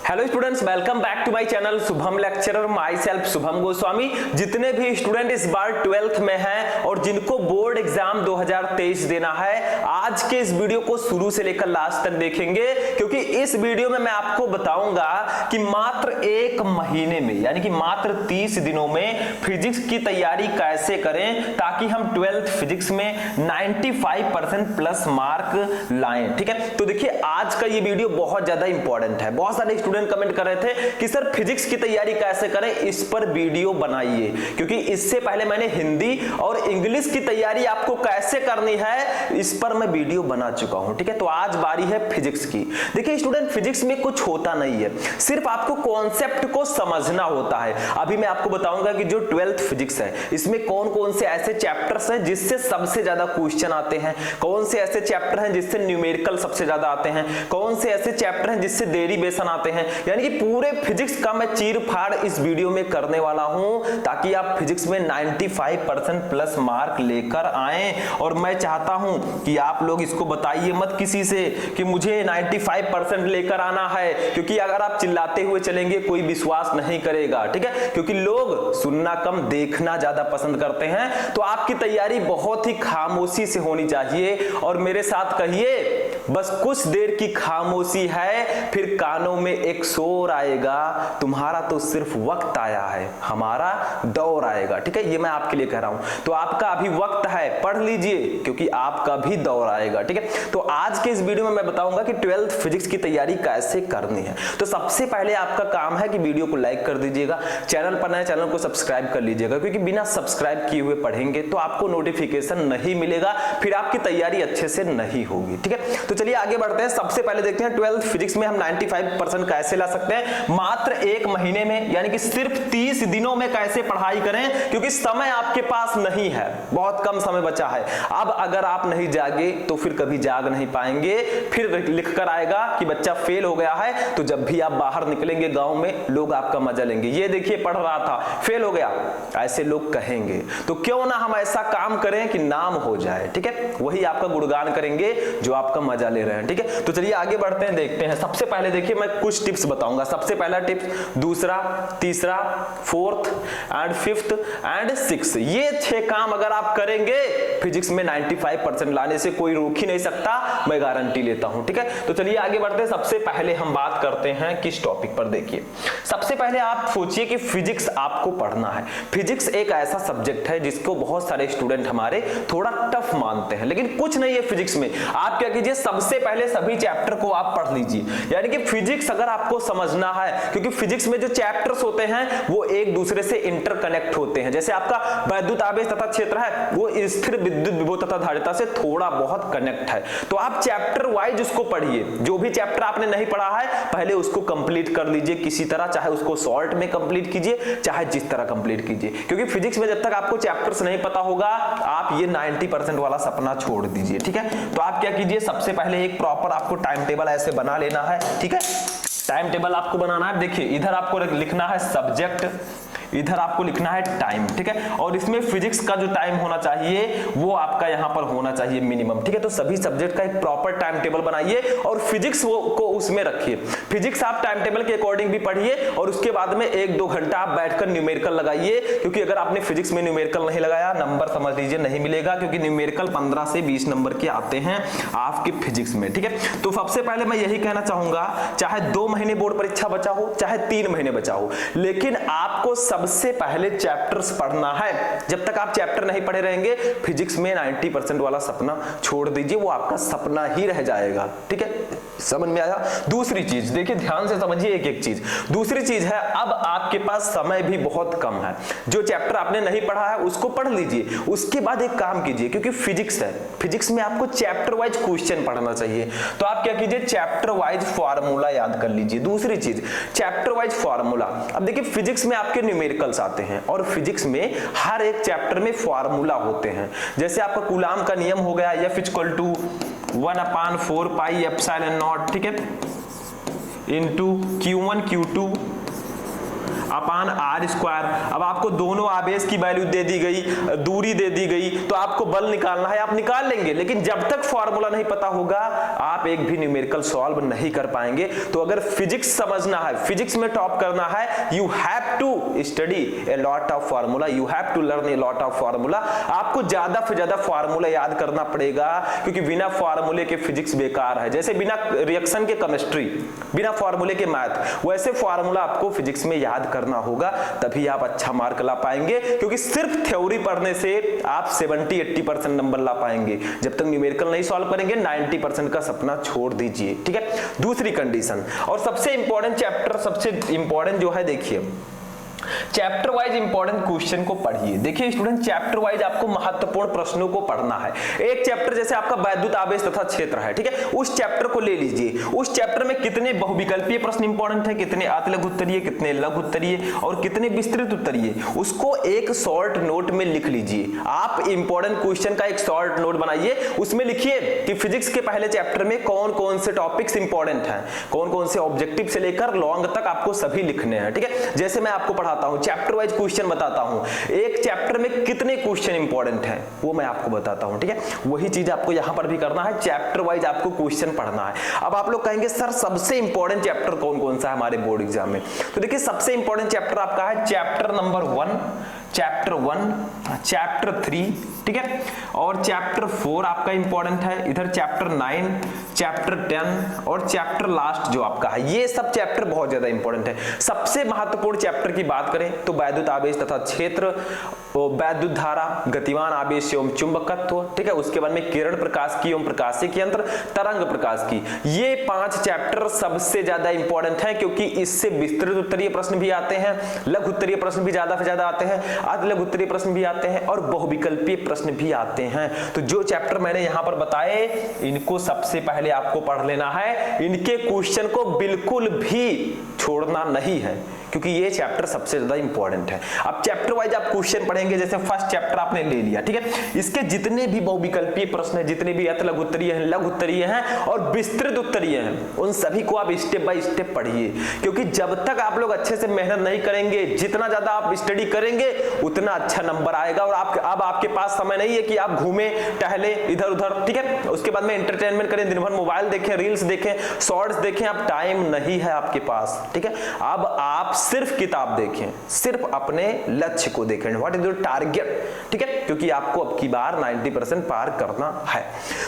Hello students, welcome back to my channel Shubham lecturer, myself Shubham Goswami. जितने भी student इस बार 12th में हैं और जिनको बोर्ड एग्जाम 2023 देना है, आज के इस वीडियो को शुरू से लेकर लास्ट तक देखेंगे, क्योंकि इस वीडियो में मैं आपको बताऊंगा कि मात्र एक महीने में यानी कि मात्र 30 दिनों में फिजिक्स की तैयारी कैसे करें ताकि हम 12th फिजिक्स में 95% प्लस मार्क लाएं। ठीक है, तो देखिए आज का ये वीडियो बहुत ज्यादा इंपॉर्टेंट है। बहुत सारे स्टूडेंट कमेंट कर रहे थे कि सर फिजिक्स की तैयारी कैसे करें, इस पर वीडियो बनाइए, क्योंकि इससे पहले मैंने हिंदी और इंग्लिश की तैयारी आपको कैसे करनी है इस पर मैं वीडियो बना चुका हूं। ठीक है, तो आज बारी है फिजिक्स की। देखिए स्टूडेंट, फिजिक्स में कुछ होता नहीं है, सिर्फ आपको कॉन्सेप्ट को समझना होता है। अभी मैं आपको बताऊंगा कि जो 12th फिजिक्स है इसमें कौन कौन से ऐसे चैप्टर्स हैं जिससे सबसे ज्यादा क्वेश्चन आते हैं, कौन से ऐसे चैप्टर हैं जिससे न्यूमेरिकल सबसे ज्यादा आते हैं, कौन से ऐसे चैप्टर हैं जिससे डेरिवेशन आते हैं। यानी कि पूरे फिजिक्स का मैं चीर फाड़ इस वीडियो में करने वाला हूं ताकि आप फिजिक्स में 95% प्लस मार्क लेकर आएं। और मैं चाहता हूं कि आप लोग इसको बताइए मत किसी से कि मुझे 95% लेकर आना है, क्योंकि अगर आप चिल्लाते हुए चलेंगे कोई विश्वास नहीं करेगा। ठीक है, क्योंकि लोग सुनना कम देखना ज्यादा पसंद करते हैं। तो आपकी तैयारी बहुत ही खामोशी से होनी चाहिए और मेरे साथ कहिए, बस कुछ देर की खामोशी है, फिर कानों में एक शोर आएगा, तुम्हारा तो सिर्फ वक्त आया है, हमारा दौर आएगा। ठीक है, ये मैं आपके लिए कह रहा हूं। तो आपका अभी वक्त है, पढ़ लीजिए, क्योंकि आपका भी दौर आएगा। ठीक है, तो आज के इस वीडियो में मैं बताऊंगा कि 12th फिजिक्स की तैयारी कैसे करनी है। तो सबसे पहले आपका काम है कि वीडियो को लाइक कर दीजिएगा, चैनल पर नए चैनल को सब्सक्राइब कर लीजिएगा, क्योंकि बिना सब्सक्राइब किए हुए पढ़ेंगे तो आपको नोटिफिकेशन नहीं मिलेगा, फिर आपकी तैयारी अच्छे से नहीं होगी। ठीक है, तो चलिए आगे बढ़ते हैं। सबसे पहले देखते हैं 12th फिजिक्स में हम 95% कैसे ला सकते हैं मात्र एक महीने में, यानी कि सिर्फ 30 दिनों में कैसे पढ़ाई करें, क्योंकि समय आपके पास नहीं है, बहुत कम समय बचा है। अब अगर आप नहीं जागे तो फिर कभी जाग नहीं पाएंगे, फिर लिख कर आएगा कि बच्चा फेल हो गया है। तो जब भी आप बाहर निकलेंगे गांव में, लोग आपका मजा लेंगे, ये देखिए पढ़ रहा था फेल हो गया, ऐसे लोग कहेंगे। तो क्यों ना हम ऐसा काम करें कि नाम हो जाए। ठीक है, वही आपका गुणगान करेंगे जो आपका मजा ले रहे हैं। ठीक है, तो चलिए आगे बढ़ते हैं, देखते हैं। सबसे पहले देखिए मैं कुछ टिप्स बताऊंगा। सबसे पहला टिप्स, दूसरा, तीसरा, fourth and fifth and six, ये 6 काम अगर आप करेंगे फिजिक्स में 95% लाने से कोई रोक ही नहीं सकता, मैं गारंटी लेता हूं। ठीक है, तो चलिए आगे बढ़ते हैं। सबसे पहले हम बात करते हैं किस टॉपिक पर। देखिए सबसे पहले आप सोचिए कि फिजिक्स आपको पढ़ना है। फिजिक्स एक ऐसा सब्जेक्ट है जिसको बहुत सारे स्टूडेंट हमारे थोड़ा टफ मानते हैं, लेकिन कुछ नहीं है फिजिक्स में। आप क्या कीजिए, सबसे पहले सभी चैप्टर को आप पढ़ लीजिए। यानी कि फिजिक्स अगर आपको समझना है, क्योंकि फिजिक्स में जो चैप्टर्स होते हैं वो एक दूसरे से इंटरकनेक्ट होते हैं। जैसे आपका वैद्युत आवेश तथा क्षेत्र है, वो स्थिर विद्युत विभव तथा धारिता से थोड़ा बहुत कनेक्ट है। तो आप चैप्टर वाइज उसको पढ़िए। जो भी चैप्टर आपने नहीं पढ़ा है पहले उसको कंप्लीट कर लीजिए किसी तरह, चाहे उसको शॉर्ट में कंप्लीट कीजिए, चाहे जिस तरह कंप्लीट कीजिए, क्योंकि फिजिक्स में जब तक आपको चैप्टर्स नहीं पता होगा आप ये 90% वाला सपना छोड़ दीजिए। ठीक है, तो आप क्या कीजिए, सबसे पहले एक प्रॉपर आपको टाइम टेबल ऐसे बना लेना है। ठीक है, टाइम टेबल आपको बनाना है। देखिए इधर आपको लिखना है सब्जेक्ट, इधर आपको लिखना है टाइम। ठीक है, और इसमें फिजिक्स का जो टाइम होना चाहिए वो आपका यहां पर होना चाहिए मिनिमम। ठीक है, तो सभी सब्जेक्ट का एक प्रॉपर टाइम टेबल बनाइए और फिजिक्स को उसमें रखिए। फिजिक्स आप टाइम टेबल के अकॉर्डिंग भी पढ़िए और उसके बाद में 1-2 घंटा आप बैठकर न्यूमेरिकल लगाइए, क्योंकि अगर आपने फिजिक्स में न्यूमेरिकल नहीं लगाया, नंबर समझ लीजिए नहीं मिलेगा, क्योंकि न्यूमेरिकल 15 से 20 नंबर के आते हैं आपके फिजिक्स में। ठीक है, तो सबसे पहले मैं यही कहना चाहूंगा, चाहे 2 महीने बोर्ड परीक्षा बचा हो, चाहे 3 महीने बचा हो, लेकिन आपको सबसे पहले चैप्टर्स पढ़ना है। जब तक आप चैप्टर नहीं पढ़े रहेंगे फिजिक्स में 90% वाला सपना छोड़ दीजिए, वो आपका सपना ही रह जाएगा। ठीक है, समझ में आया। दूसरी चीज देखिए, ध्यान से समझिए एक एक चीज। दूसरी चीज है, अब आपके पास समय भी बहुत कम है। जो चैप्टर आपने नहीं पढ़ा है उसको पढ़ लीजिए, उसके बाद एक काम कीजिए, क्योंकि फिजिक्स है, फिजिक्स में आपको चैप्टर वाइज क्वेश्चन पढ़ना चाहिए। तो आप क्या कीजिए, चैप्टर वाइज फॉर्मूला याद कर लीजिए। दूसरी चीज, चैप्टर वाइज फॉर्मूला। अब देखिए फिजिक्स में आपके न्यूमेरिकल्स आते हैं और फिजिक्स में हर एक चैप्टर में फॉर्मूला होते हैं। जैसे आपका कूलाम का नियम हो गया, F = 1/4 पाई एप्सिलॉन नॉट, ठीक है, into Q1 Q2 upon R square. अब आपको दोनों आवेश की वैल्यू दे दी गई, दूरी दे दी गई, तो आपको बल निकालना है, आप निकाल लेंगे, लेकिन जब तक फॉर्मूला नहीं पता होगा आप एक भी न्यूमेरिकल सॉल्व नहीं कर पाएंगे। तो अगर फिजिक्स समझना है, फिजिक्स में टॉप करना है, you have to study a lot of formula, you have to learn a lot of formula. आपको ज्यादा से ज्यादा फार्मूला याद करना पड़ेगा, क्योंकि बिना फार्मूले के फिजिक्स बेकार है। जैसे बिना रिएक्शन के केमिस्ट्री, बिना फार्मूले के मैथ, वैसे फार्मूला आपको फिजिक्स में याद करना होगा, तभी आप अच्छा मार्क ला पाएंगे। क्योंकि सिर्फ थ्योरी पढ़ने से आप 70-80% नंबर ला पाएंगे, जब तक न्यूमेरिकल नहीं सॉल्व करेंगे 90% का सपना छोड़ दीजिए, ठीक है। दूसरी कंडीशन और सबसे इंपॉर्टेंट चैप्टर, सबसे इंपॉर्टेंट जो है, देखिए चैप्टर वाइज इंपॉर्टेंट क्वेश्चन को पढ़िए। देखिए स्टूडेंट, चैप्टर वाइज आपको महत्वपूर्ण प्रश्नों को पढ़ना है। एक चैप्टर जैसे आपका वैद्युत आवेश तथा क्षेत्र है, ठीक है, उस चैप्टर को ले लीजिए। उस चैप्टर में कितने बहुविकल्पीय प्रश्न इंपॉर्टेंट है, कितने अतिलघु उत्तरीय, कितने लघु उत्तरीय और कितने विस्तृत उत्तरीय, उसको एक शॉर्ट नोट में लिख लीजिए। आप इंपॉर्टेंट क्वेश्चन का एक शॉर्ट नोट बनाइए, उसमें लिखिए कि फिजिक्स के पहले चैप्टर में कौन कौन से टॉपिक्स इंपॉर्टेंट हैं, कौन कौन से ऑब्जेक्टिव से लेकर लॉन्ग तक आपको सभी लिखने हैं, ठीक है। जैसे मैं आपको पढ़ाता हूं, चैप्टर वाइज क्वेश्चन बताता हूं, एक चैप्टर में कितने क्वेश्चन इंपॉर्टेंट हैं वो मैं आपको बताता हूं, ठीक है। वही चीज आपको यहां पर भी करना है, चैप्टर वाइज आपको क्वेश्चन पढ़ना है। अब आप लोग कहेंगे सर सबसे इंपॉर्टेंट चैप्टर कौन कौन सा है हमारे बोर्ड एग्जाम में, तो देखिए सबसे इंपॉर्टेंट चैप्टर आपका है चैप्टर नंबर 1, चैप्टर 1, चैप्टर 3, ठीक है, और चैप्टर 4 आपका इंपॉर्टेंट है, इधर चैप्टर 9, चैप्टर 10 और चैप्टर लास्ट जो आपका है, ये सब चैप्टर बहुत ज्यादा इंपॉर्टेंट है। सबसे महत्वपूर्ण चैप्टर की बात करें तो वैद्युत आवेश तथा क्षेत्र, वैद्युत धारा, गतिमान आवेश एवं चुंबकत्व, ठीक है, उसके बाद में किरण प्रकाशिकी एवं प्रकाशिकी यंत्र, तरंग प्रकाशिकी, ये 5 चैप्टर सबसे ज्यादा इंपॉर्टेंट है, क्योंकि इससे विस्तृत उत्तरीय प्रश्न भी आते हैं, लघु उत्तरीय प्रश्न भी ज्यादा से ज्यादा आते हैं, अतिलघु उत्तरीय प्रश्न भी आते हैं और बहुविकल्पीय प्रश्न भी आते हैं। तो जो चैप्टर मैंने यहां पर बताए, इनको सबसे पहले आपको पढ़ लेना है, इनके क्वेश्चन को बिल्कुल भी छोड़ना नहीं है, क्योंकि ये चैप्टर सबसे ज्यादा इंपॉर्टेंट है। अब चैप्टर वाइज आप क्वेश्चन पढ़ेंगे, जैसे फर्स्ट चैप्टर आपने ले लिया, ठीक है, इसके जितने भी बहुविकल्पीय प्रश्न हैं, जितने भी अतिलघु उत्तरीय हैं, लघु उत्तरीय हैं और विस्तृत उत्तरीय हैं, उन सभी को आप स्टेप बाय स्टेप पढ़िए, क्योंकि जब तक आप लोग अच्छे से मेहनत नहीं करेंगे, जितना ज्यादा आप स्टडी करेंगे उतना अच्छा नंबर आएगा। और अब आपके पास समय नहीं है कि आप घूमे टहले इधर उधर, ठीक है, उसके बाद में एंटरटेनमेंट करें, दिन भर मोबाइल देखें, रील्स देखें, शॉर्ट्स देखें, अब टाइम नहीं है आपके पास, ठीक है। अब आप सिर्फ किताब देखें, सिर्फ अपने लक्ष्य को देखें, व्हाट इज योर टारगेट, ठीक है, क्योंकि आपको अब की बार 90% पार करना है।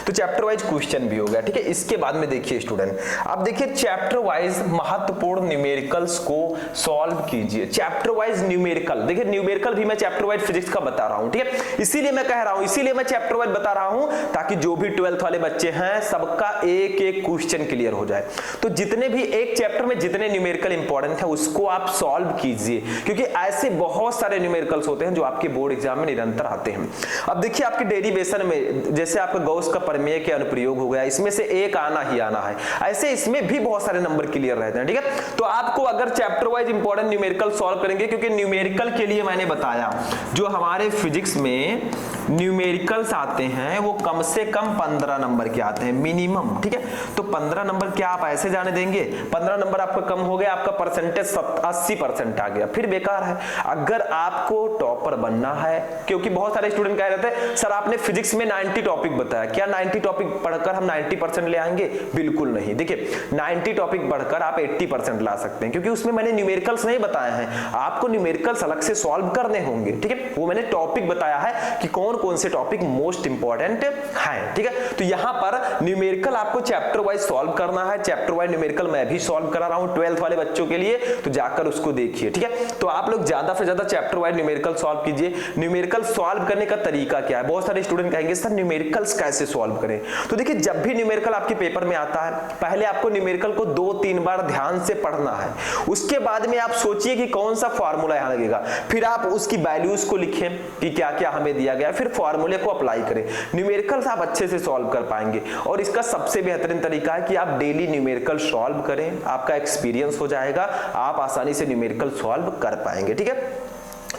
तो चैप्टर वाइज क्वेश्चन भी हो गया, ठीक है। इसके बाद में देखिए स्टूडेंट, अब देखिए चैप्टर वाइज महत्वपूर्ण न्यूमेरिकल्स को सॉल्व कीजिए। चैप्टर वाइज न्यूमेरिकल, देखिए न्यूमेरिकल भी मैं चैप्टर वाइज फिजिक्स का बता रहा हूं, ठीक है, इसीलिए मैं कह रहा हूं, इसीलिए मैं चैप्टर वाइज बता रहा हूं, ताकि जो भी 12th वाले बच्चे हैं सबका एक एक क्वेश्चन क्लियर हो जाए। तो जितने भी एक चैप्टर में जितने न्यूमेरिकल इंपॉर्टेंट है उसको आप सॉल्व कीजिए, क्योंकि ऐसे बहुत सारे न्यूमेरिकल्स होते हैं जो आपके बोर्ड एग्जाम में निरंतर आते हैं। अब देखिए आपके डेरिवेशन में, जैसे आपका गॉस का प्रमेय के अनुप्रयोग हो गया, इसमें से एक आना ही आना है, ऐसे इसमें भी बहुत सारे नंबर क्लियर रहते हैं, ठीक है। तो आपको अगर chapter wise important numerical solve करेंगे, क्योंकि न्यूमेरिकल के लिए मैंने बताया जो हमारे फिजिक्स में न्यूमेरिकल्स आते हैं वो कम से कम 15 नंबर के आते हैं मिनिमम, ठीक है। तो 15 नंबर क्या आप ऐसे जाने देंगे? 15 नंबर आपका कम हो गया, आपका परसेंटेज 80% आ गया, फिर बेकार है। अगर आपको टॉपर बनना है, क्योंकि बहुत सारे स्टूडेंट कह रहे थे सर आपने फिजिक्स में 90 टॉपिक बताया, क्या 90 टॉपिक पढ़कर हम 90% ले आएंगे? बिल्कुल नहीं। देखिए 90 टॉपिक पढ़कर आप 80% ला सकते हैं, क्योंकि उसमें मैंने न्यूमेरिकल्स नहीं बताए हैं, आपको न्यूमेरिकल्स अलग से सॉल्व करने होंगे, ठीक है। वो मैंने टॉपिक बताया है कि कौन कौन से टॉपिक मोस्ट इंपॉर्टेंट हैं, ठीक है। तो यहां पर न्यूमेरिकल आपको चैप्टर वाइज सॉल्व करना है। चैप्टर वाइज न्यूमेरिकल मैं भी सॉल्व करा रहा हूं 12th वाले बच्चों के लिए, तो जाकर उसको देखिए, ठीक है। तो आप लोग ज्यादा से ज्यादा चैप्टर वाइज न्यूमेरिकल सॉल्व कीजिए। न्यूमेरिकल सॉल्व करने का तरीका क्या है? बहुत सारे स्टूडेंट कहेंगे सर न्यूमेरिकल्स कैसे सॉल्व करें? तो देखिए जब भी न्यूमेरिकल आपके पेपर में आता है, पहले आपको न्यूमेरिकल को 2-3 बार ध्यान से पढ़ना है, उसके बाद में आप सोचिए कि कौन सा फॉर्मूला यहां लगेगा, फिर आप उसकी वैल्यूज को लिखें कि क्या क्या हमें दिया गया, फिर फॉर्मूले को अप्लाई करें। न्यूमेरिकल्स आप अच्छे से सॉल्व कर पाएंगे, और इसका सबसे बेहतरीन तरीका है कि आप डेली न्यूमेरिकल सॉल्व करें, आपका एक्सपीरियंस हो जाएगा, आप आसानी से न्यूमेरिकल सॉल्व कर पाएंगे, ठीक है।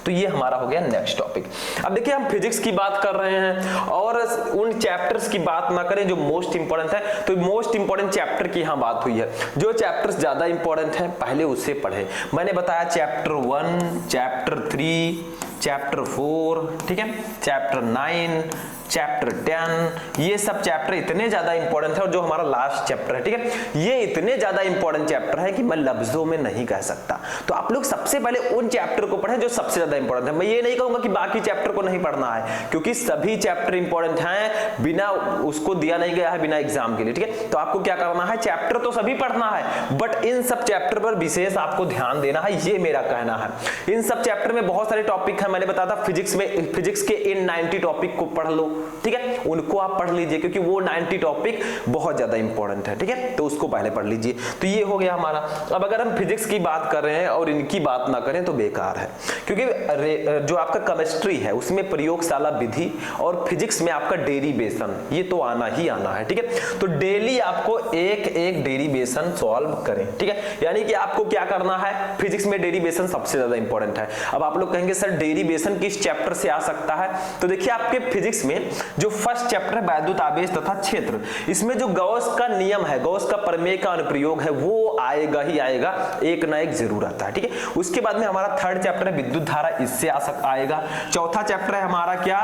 तो ये हमारा हो गया नेक्स्ट टॉपिक। अब देखिए हम फिजिक्स की बात कर रहे हैं और उन चैप्टर्स की बात ना करें जो मोस्ट इंपॉर्टेंट है, तो मोस्ट इंपॉर्टेंट चैप्टर की यहां बात हुई है। जो चैप्टर्स ज्यादा इंपॉर्टेंट है पहले उससे पढ़े। मैंने बताया चैप्टर 1, चैप्टर 3, चैप्टर 4, ठीक है, चैप्टर 9, चैप्टर 10, ये सब चैप्टर इतने ज्यादा इंपॉर्टेंट है और जो हमारा लास्ट चैप्टर है, ठीक है, ये इतने ज्यादा इंपॉर्टेंट चैप्टर है कि मैं लफ्जों में नहीं कह सकता। तो आप लोग सबसे पहले उन चैप्टर को पढ़ें जो सबसे ज्यादा इंपॉर्टेंट है। मैं ये नहीं कहूंगा कि बाकी चैप्टर को नहीं पढ़ना है, क्योंकि सभी चैप्टर इंपॉर्टेंट हैं, बिना उसको दिया नहीं गया है बिना एग्जाम के लिए, ठीक है। तो आपको क्या करना है, चैप्टर तो सभी पढ़ना है, बट इन सब चैप्टर पर विशेष आपको ध्यान देना है, ये मेरा कहना है। इन सब चैप्टर में बहुत सारे टॉपिक है, मैंने बताया था फिजिक्स में, फिजिक्स के इन 90 टॉपिक को पढ़ लो, ठीक है, उनको आप पढ़ लीजिए क्योंकि वो 90 टॉपिक बहुत ज्यादा इंपॉर्टेंट है, ठीक है, तो उसको पहले पढ़ लीजिए। तो ये हो गया हमारा। अब अगर हम फिजिक्स की बात कर रहे हैं और इनकी बात ना करें तो बेकार है, क्योंकि जो आपका केमिस्ट्री है उसमें प्रयोगशाला विधि और फिजिक्स में आपका डेरिवेशन ये तो आना ही आना है, ठीक है। तो डेली आपको एक एक डेरिवेशन सॉल्व करें, ठीक है, यानी कि आपको क्या करना है, फिजिक्स में डेरिवेशन सबसे ज्यादा इंपॉर्टेंट है। अब आप लोग कहेंगे सर डेरिवेशन किस चैप्टर से आ सकता है, तो देखिए आपके फिजिक्स में जो फर्स्ट चैप्टर है वैद्युत आवेश तथा क्षेत्र, इसमें जो गॉस का नियम है, गॉस का प्रमेय का अनुप्रयोग है, वो आएगा ही आएगा, एक ना एक जरूर आता है, ठीक है। उसके बाद में हमारा थर्ड चैप्टर है विद्युत धारा, इससे आएगा। चौथा चैप्टर है हमारा क्या,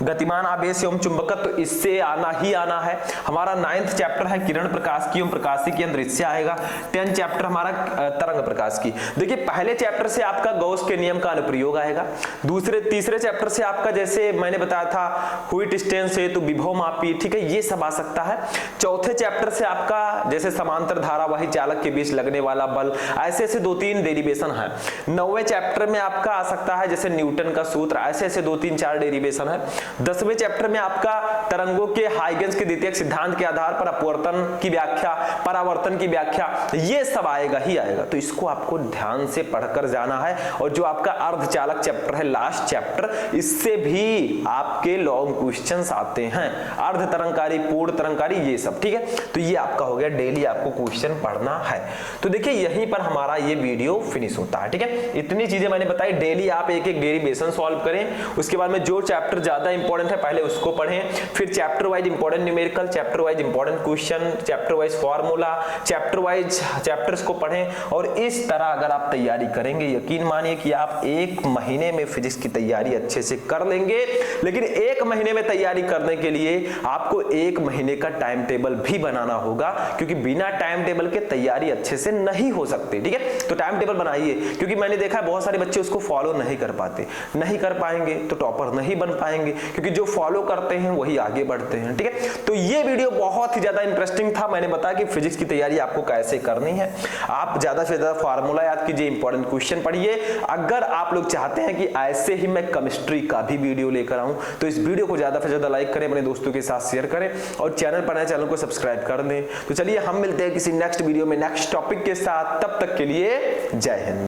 गतिमान आवेश एवं चुंबकत्व, तो इससे आना ही आना है। हमारा 9th चैप्टर है किरण प्रकाशिकी एवं प्रकाशिकी यंत्र, इससे आएगा। 10th चैप्टर हमारा तरंग प्रकाश की। देखिए पहले चैप्टर से आपका गॉस के नियम का अनुप्रयोग आएगा, तीसरे चैप्टर से आपका जैसे मैंने बताया था हुई स्टेन से तो विभव मापी, ठीक है, ये सब आ सकता है। चौथे चैप्टर से आपका जैसे समांतर धारा वही चालक के बीच लगने वाला बल, ऐसे 2-3 डेरिवेशन है। 9वें चैप्टर में आपका आ सकता है जैसे न्यूटन का सूत्र, ऐसे 2-3-4 डेरिवेशन है। 10वें चैप्टर में आपका तरंगों के हाइगेंस के द्वितीयक सिद्धांत के आधार पर अपवर्तन की व्याख्या, परावर्तन की व्याख्या, ये सब आएगा ही आएगा। तो इसको आपको ध्यान से पढ़कर जाना है। और जो आपका अर्धचालक चैप्टर है लास्ट चैप्टर, इससे भी आपके लॉन्ग क्वेश्चंस आते हैं, अर्ध तरंगकारी, पूर्ण तरंगकारी, ये सब, ठीक है। तो ये आपका हो गया, डेली आपको क्वेश्चन पढ़ना है। तो देखिए यहीं पर हमारा ये वीडियो फिनिश होता है, ठीक है। इतनी चीजें मैंने बताई, डेली आप एक एक डेरिवेशन सॉल्व करें। उसके बाद में जो चैप्टर ज्यादा इंपॉर्टेंट है पहले उसको पढ़ें, फिर chapter wise important numerical, chapter wise important question, chapter wise formula, chapter wise chapters को पढ़ें। और इस तरह अगर आप तैयारी करेंगे, यकीन मानिए कि आप 1 महीने में फिजिक्स की तैयारी अच्छे से कर लेंगे। लेकिन 1 महीने में तैयारी करने के लिए आपको 1 महीने का टाइम टेबल भी बनाना होगा, क्योंकि बिना टाइम टेबल के तैयारी अच्छे से नहीं हो सकती, ठीक है। तो टाइम टेबल बनाइए, क्योंकि मैंने देखा है बहुत सारे बच्चे उसको फॉलो नहीं कर पाते, नहीं कर पाएंगे तो टॉपर नहीं बन पाएंगे, क्योंकि जो फॉलो करते हैं वही आगे बढ़ते हैं, ठीक है। तो ये वीडियो बहुत ही ज्यादा इंटरेस्टिंग था। मैंने बताया कि फिजिक्स की तैयारी आपको कैसे करनी है। आप ज्यादा से ज्यादा फार्मूला याद कीजिए, इंपॉर्टेंट क्वेश्चन पढ़िए। अगर आप लोग चाहते हैं कि ऐसे ही मैं केमिस्ट्री का भी वीडियो लेकर आऊं तो इस वीडियो को ज्यादा से ज्यादा लाइक करें, अपने दोस्तों के साथ शेयर करें और चैनल पर नए चैनल को सब्सक्राइब कर दें। तो चलिए हम मिलते हैं किसी नेक्स्ट वीडियो में नेक्स्ट टॉपिक के साथ, तब तक के लिए जय हिंद।